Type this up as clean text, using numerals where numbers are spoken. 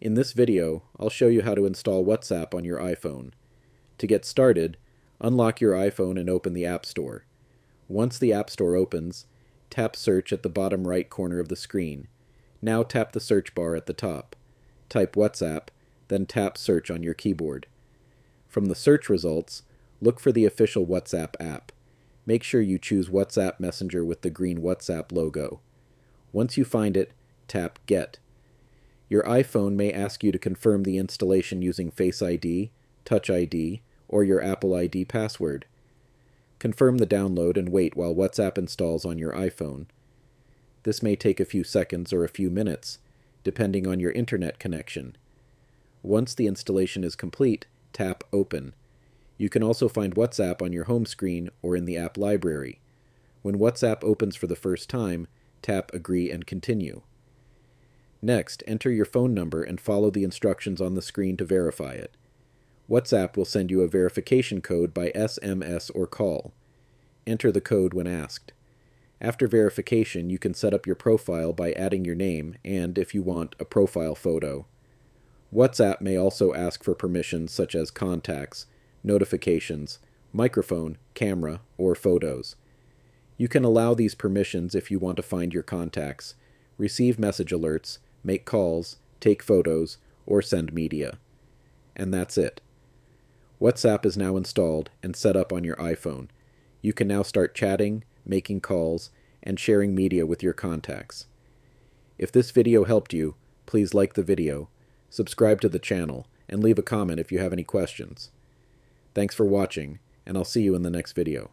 In this video, I'll show you how to install WhatsApp on your iPhone. To get started, unlock your iPhone and open the App Store. Once the App Store opens, tap Search at the bottom right corner of the screen. Now tap the search bar at the top. Type WhatsApp, then tap Search on your keyboard. From the search results, look for the official WhatsApp app. Make sure you choose WhatsApp Messenger with the green WhatsApp logo. Once you find it, tap Get. Your iPhone may ask you to confirm the installation using Face ID, Touch ID, or your Apple ID password. Confirm the download and wait while WhatsApp installs on your iPhone. This may take a few seconds or a few minutes, depending on your internet connection. Once the installation is complete, tap Open. You can also find WhatsApp on your home screen or in the app library. When WhatsApp opens for the first time, tap Agree and Continue. Next, enter your phone number and follow the instructions on the screen to verify it. WhatsApp will send you a verification code by SMS or call. Enter the code when asked. After verification, you can set up your profile by adding your name and, if you want, a profile photo. WhatsApp may also ask for permissions such as contacts, notifications, microphone, camera, or photos. You can allow these permissions if you want to find your contacts, receive message alerts, make calls, take photos, or send media. And that's it. WhatsApp is now installed and set up on your iPhone. You can now start chatting, making calls, and sharing media with your contacts. If this video helped you, please like the video, subscribe to the channel, and leave a comment if you have any questions. Thanks for watching, and I'll see you in the next video.